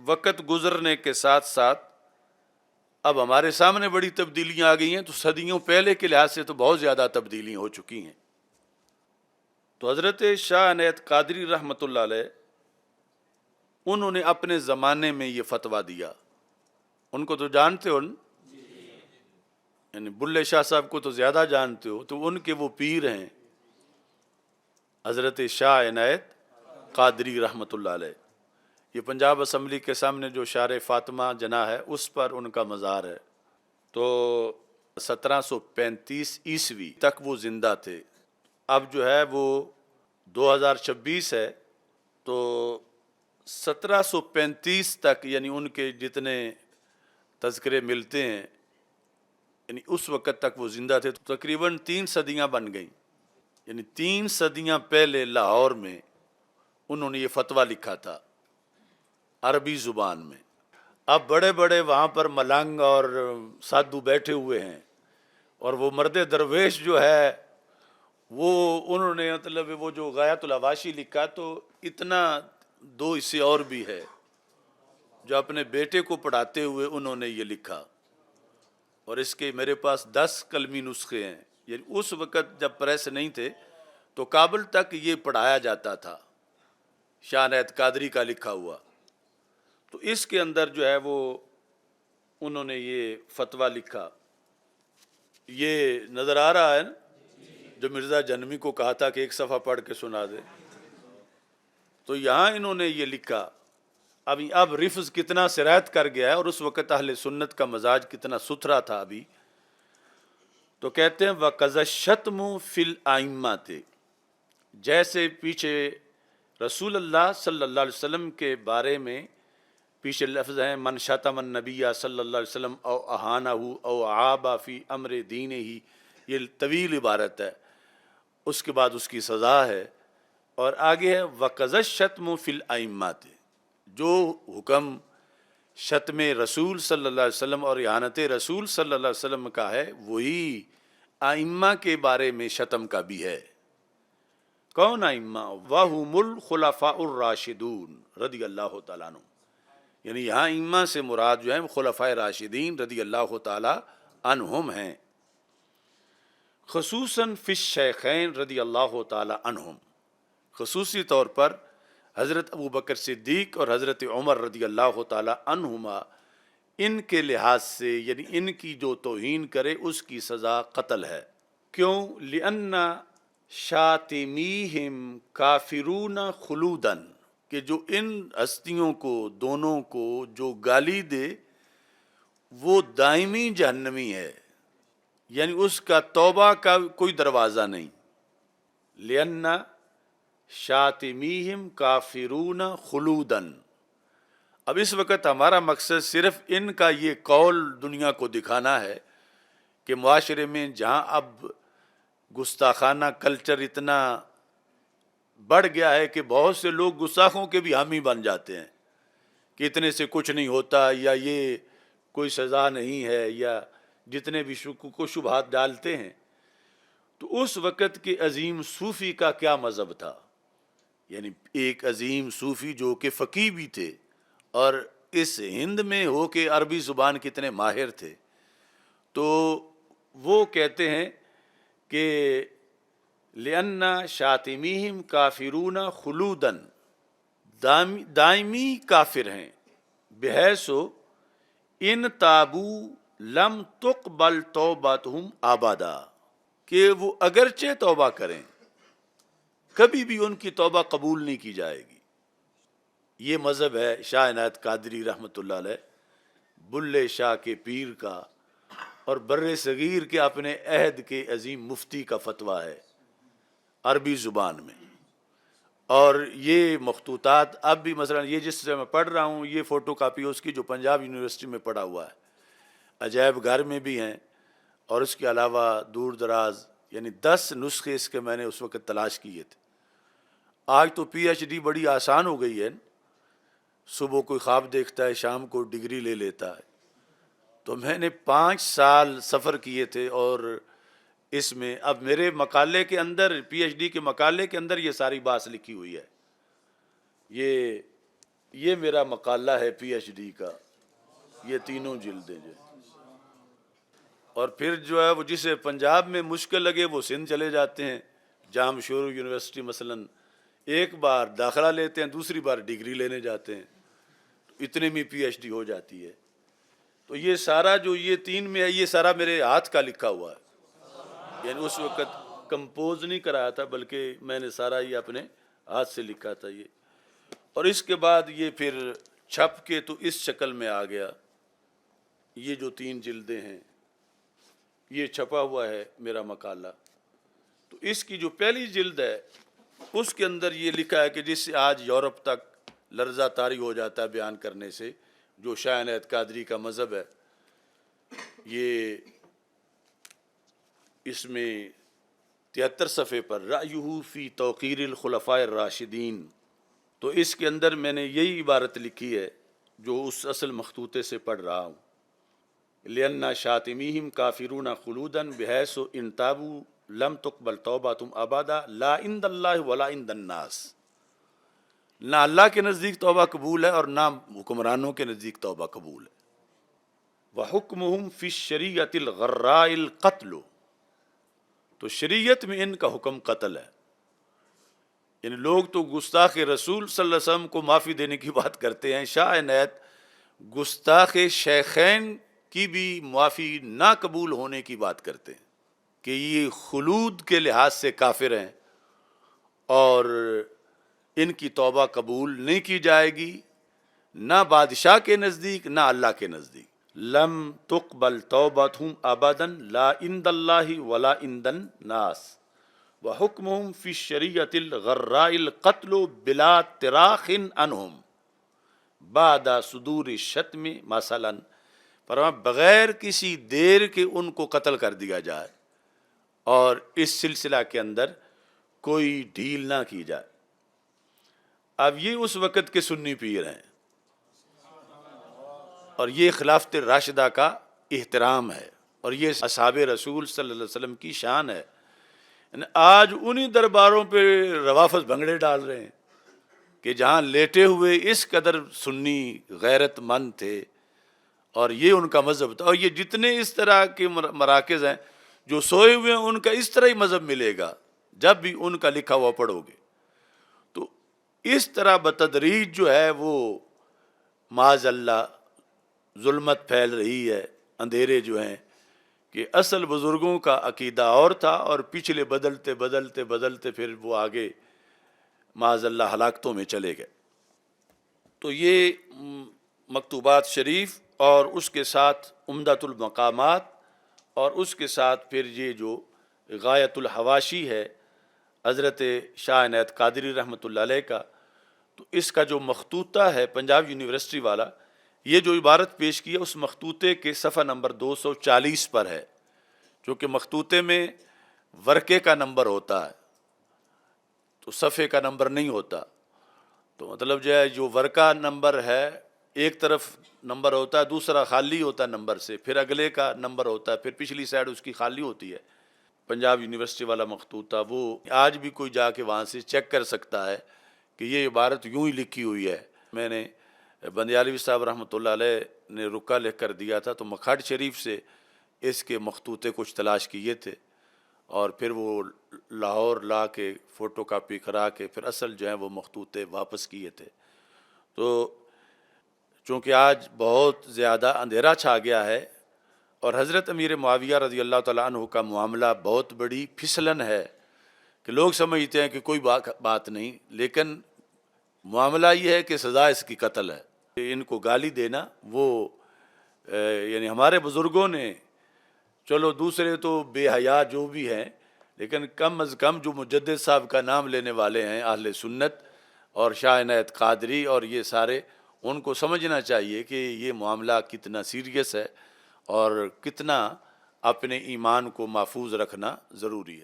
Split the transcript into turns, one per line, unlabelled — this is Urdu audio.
وقت گزرنے کے ساتھ ساتھ اب ہمارے سامنے بڑی تبدیلیاں آ گئی ہیں، تو صدیوں پہلے کے لحاظ سے تو بہت زیادہ تبدیلیاں ہو چکی ہیں۔ تو حضرت شاہ عنایت قادری رحمۃ اللہ علیہ انہوں نے اپنے زمانے میں یہ فتویٰ دیا۔ ان کو تو جانتے ہو نا؟ یعنی بلے شاہ صاحب کو تو زیادہ جانتے ہو، تو ان کے وہ پیر ہیں حضرت شاہ عنایت قادری رحمۃ اللہ علیہ۔ یہ پنجاب اسمبلی کے سامنے جو شار فاطمہ جناح ہے اس پر ان کا مزار ہے۔ تو 1735 عیسوی تک وہ زندہ تھے۔ اب جو ہے وہ 2026 ہے، تو 1735 تک یعنی ان کے جتنے تذکرے ملتے ہیں، یعنی اس وقت تک وہ زندہ تھے، تو تقریباً 3 صدیاں بن گئیں۔ یعنی 3 صدیاں پہلے لاہور میں انہوں نے یہ فتویٰ لکھا تھا عربی زبان میں۔ اب بڑے بڑے وہاں پر ملنگ اور سادھو بیٹھے ہوئے ہیں، اور وہ مرد درویش جو ہے وہ انہوں نے مطلب وہ جو غایت الحواشی لکھا، تو اتنا 2 حصے اور بھی ہے جو اپنے بیٹے کو پڑھاتے ہوئے انہوں نے یہ لکھا، اور اس کے میرے پاس 10 قلمی نسخے ہیں۔ یعنی اس وقت جب پریس نہیں تھے تو کابل تک یہ پڑھایا جاتا تھا، شاہ عنایت قادری کا لکھا ہوا۔ تو اس کے اندر جو ہے وہ انہوں نے یہ فتویٰ لکھا۔ یہ نظر آ رہا ہے نا، جو مرزا جنمی کو کہا تھا کہ ایک صفحہ پڑھ کے سنا دے، تو یہاں انہوں نے یہ لکھا۔ اب رفظ کتنا سرایت کر گیا ہے، اور اس وقت اہل سنت کا مزاج کتنا ستھرا تھا ابھی۔ تو کہتے ہیں وَقَذَا الشَّتْمُ فِي الْأَئِمَّةِ، جیسے پیچھے رسول اللہ صلی اللہ علیہ وسلم کے بارے میں پیچھے لفظ ہیں من شتم النبی صلی اللہ علیہ وسلم او اہانہ او عاب فی امر دینہ، یہ طویل عبارت ہے، اس کے بعد اس کی سزا ہے، اور آگے ہے وَقَذَا الشَّتْمُ فِي الْأَئِمَّةِ، جو حکم شتم رسول صلی اللہ علیہ وسلم اور اہانت رسول صلی اللہ علیہ وسلم کا ہے، وہی ائمہ کے بارے میں شتم کا بھی ہے۔ کون ائمہ؟ وَهُمُ الْخُلَفَاءُ الرَّاشِدُونَ رضی اللہ تعالیٰ عنہ، یعنی یہاں ائمہ سے مراد جو ہیں خلفائے راشدین رضی اللہ تعالیٰ عنہم ہیں، خصوصاً فی الشیخین رضی اللہ تعالیٰ عنہم، خصوصی طور پر حضرت ابو بکر صدیق اور حضرت عمر رضی اللہ تعالیٰ عنہما، ان کے لحاظ سے یعنی ان کی جو توہین کرے اس کی سزا قتل ہے۔ کیوں؟ لِأَنَّ شَاتِمِيهِمْ کافرون خلوداً، کہ جو ان ہستیوں کو دونوں کو جو گالی دے وہ دائمی جہنمی ہے، یعنی اس کا توبہ کا کوئی دروازہ نہیں۔ لِأَنَّ شَاتِمِيهِمْ کافرون خلوداً۔ اب اس وقت ہمارا مقصد صرف ان کا یہ قول دنیا کو دکھانا ہے کہ معاشرے میں جہاں اب گستاخانہ کلچر اتنا بڑھ گیا ہے کہ بہت سے لوگ گستاخوں کے بھی حامی بن جاتے ہیں کہ اتنے سے کچھ نہیں ہوتا، یا یہ کوئی سزا نہیں ہے، یا جتنے بھی شکوک و شبہات ڈالتے ہیں۔ تو اس وقت کے عظیم صوفی کا کیا مذہب تھا؟ یعنی ایک عظیم صوفی جو کہ فقیہ بھی تھے اور اس ہند میں ہو کے عربی زبان کتنے ماہر تھے، تو وہ کہتے ہیں کہ لِأَنَّ شَاتِمِيهِمْ کافرون خلوداً، دائمی کافر ہیں، بحیث ان تابو لم تقبل توبتہم ابدا، کہ وہ اگرچہ توبہ کریں کبھی بھی ان کی توبہ قبول نہیں کی جائے گی۔ یہ مذہب ہے شاہ عنایت قادری رحمۃ اللہ علیہ، بلے شاہ کے پیر کا، اور بر صغیر کے اپنے عہد کے عظیم مفتی کا فتویٰ ہے عربی زبان میں۔ اور یہ مخطوطات اب بھی مثلا یہ جس سے میں پڑھ رہا ہوں، یہ فوٹو کاپی اس کی جو پنجاب یونیورسٹی میں پڑھا ہوا ہے، عجائب گھر میں بھی ہیں، اور اس کے علاوہ دور دراز یعنی 10 نسخے اس کے میں نے اس وقت تلاش کیے تھے۔ آج تو پی ایچ ڈی بڑی آسان ہو گئی ہے، صبح کوئی خواب دیکھتا ہے شام کو ڈگری لے لیتا ہے۔ تو میں نے 5 سال سفر کیے تھے، اور اس میں اب میرے مقالے کے اندر، پی ایچ ڈی کے مقالے کے اندر یہ ساری بات لکھی ہوئی ہے۔ یہ یہ میرا مقالہ ہے پی ایچ ڈی کا، یہ تینوں جلدیں جو، اور پھر جو ہے وہ جسے پنجاب میں مشکل لگے وہ سندھ چلے جاتے ہیں، جام شورو یونیورسٹی مثلاً، ایک بار داخلہ لیتے ہیں، دوسری بار ڈگری لینے جاتے ہیں، اتنے میں پی ایچ ڈی ہو جاتی ہے۔ تو یہ سارا جو یہ 3 میں ہے، یہ سارا میرے ہاتھ کا لکھا ہوا ہے، یعنی اس وقت کمپوز نہیں کرایا تھا، بلکہ میں نے سارا یہ اپنے ہاتھ سے لکھا تھا یہ۔ اور اس کے بعد یہ پھر چھپ کے تو اس شکل میں آ گیا، یہ جو 3 جلدیں ہیں، یہ چھپا ہوا ہے میرا مقالہ۔ تو اس کی جو پہلی جلد ہے اس کے اندر یہ لکھا ہے کہ جس سے آج یورپ تک لرزہ طاری ہو جاتا ہے بیان کرنے سے، جو شاہ عنایت قادری کا مذہب ہے، یہ اس میں 73 صفحے پر رأیہ فی توقیر الخلفاء الراشدین، تو اس کے اندر میں نے یہی عبارت لکھی ہے جو اس اصل مخطوطے سے پڑھ رہا ہوں، لِأَنَّ شَاتِمِيهِمْ كَافِرُونَ خُلُودًا بِحَيْثُ إِن تَابُوا لَمْ تُقْبَلْ تَوْبَتُهُمْ أَبَدًا لَا عِندَ اللَّهِ وَلَا عِندَ النَّاسِ، نہ اللہ کے نزدیک توبہ قبول ہے اور نہ حکمرانوں کے نزدیک توبہ قبول ہے۔ وَحُكْمُهُمْ فِي الشَّرِيعَةِ الْغَرَّاءِ الْقَتْلُ، تو شریعت میں ان کا حکم قتل ہے۔ یعنی لوگ تو گستاخ رسول صلی اللہ علیہ وسلم کو معافی دینے کی بات کرتے ہیں، شاہ عنایت گستاخ شیخین کی بھی معافی نہ قبول ہونے کی بات کرتے ہیں کہ یہ خلود کے لحاظ سے کافر ہیں اور ان کی توبہ قبول نہیں کی جائے گی، نہ بادشاہ کے نزدیک نہ اللہ کے نزدیک۔ لم تقبل توبتہم ابدا لا عند اللہ ولا عند الناس وحکمہم فی الشریعۃ الغراء القتل بلا تراخ عنہم بعد صدور الشتم، مثلا فرما بغیر کسی دیر کے ان کو قتل کر دیا جائے اور اس سلسلہ کے اندر کوئی ڈھیل نہ کی جائے۔ اب یہ اس وقت کے سنی پیر ہیں اور یہ خلافت راشدہ کا احترام ہے اور یہ اصحاب رسول صلی اللہ علیہ وسلم کی شان ہے۔ آج انہی درباروں پہ روافظ بھنگڑے ڈال رہے ہیں کہ جہاں لیٹے ہوئے اس قدر سنی غیرت مند تھے اور یہ ان کا مذہب تھا، اور یہ جتنے اس طرح کے مراکز ہیں جو سوئے ہوئے ہیں ان کا اس طرح ہی مذہب ملے گا جب بھی ان کا لکھا ہوا پڑھو گے۔ تو اس طرح بتدریج جو ہے وہ معاذ اللہ ظلمت پھیل رہی ہے، اندھیرے جو ہیں کہ اصل بزرگوں کا عقیدہ اور تھا اور پچھلے بدلتے بدلتے بدلتے پھر وہ آگے معاذ اللہ ہلاکتوں میں چلے گئے۔ تو یہ مکتوبات شریف اور اس کے ساتھ عمدۃ المقامات اور اس کے ساتھ پھر یہ جو غایۃ الحواشی ہے حضرت شاہ عنایت قادری رحمۃ اللہ علیہ کا، تو اس کا جو مخطوطہ ہے پنجاب یونیورسٹی والا، یہ جو عبارت پیش کی ہے اس مخطوطے کے صفحہ نمبر 240 پر ہے، چونکہ مخطوطے میں ورقے کا نمبر ہوتا ہے تو صفحے کا نمبر نہیں ہوتا، تو مطلب جو ہے جو ورقہ نمبر ہے ایک طرف نمبر ہوتا ہے، دوسرا خالی ہوتا ہے نمبر سے، پھر اگلے کا نمبر ہوتا ہے، پھر پچھلی سائڈ اس کی خالی ہوتی ہے۔ پنجاب یونیورسٹی والا مخطوطہ وہ آج بھی کوئی جا کے وہاں سے چیک کر سکتا ہے کہ یہ عبارت یوں ہی لکھی ہوئی ہے۔ میں نے بندیالوی صاحب رحمۃ اللہ علیہ نے رکا لکھ کر دیا تھا تو مکھڈ شریف سے اس کے مخطوطے کچھ تلاش کیے تھے اور پھر وہ لاہور لا کے فوٹو کاپی کرا کے پھر اصل جو ہیں وہ مخطوطے واپس کیے تھے۔ تو چونکہ آج بہت زیادہ اندھیرا چھا گیا ہے اور حضرت امیر معاویہ رضی اللہ تعالیٰ عنہ کا معاملہ بہت بڑی پھسلن ہے کہ لوگ سمجھتے ہیں کہ کوئی بات نہیں، لیکن معاملہ یہ ہے کہ سزا اس کی قتل ہے۔ ان کو گالی دینا وہ یعنی ہمارے بزرگوں نے، چلو دوسرے تو بے حیا جو بھی ہیں، لیکن کم از کم جو مجدد صاحب کا نام لینے والے ہیں اہل سنت اور شاہ عنایت قادری اور یہ سارے، ان کو سمجھنا چاہیے کہ یہ معاملہ کتنا سیریس ہے اور کتنا اپنے ایمان کو محفوظ رکھنا ضروری ہے۔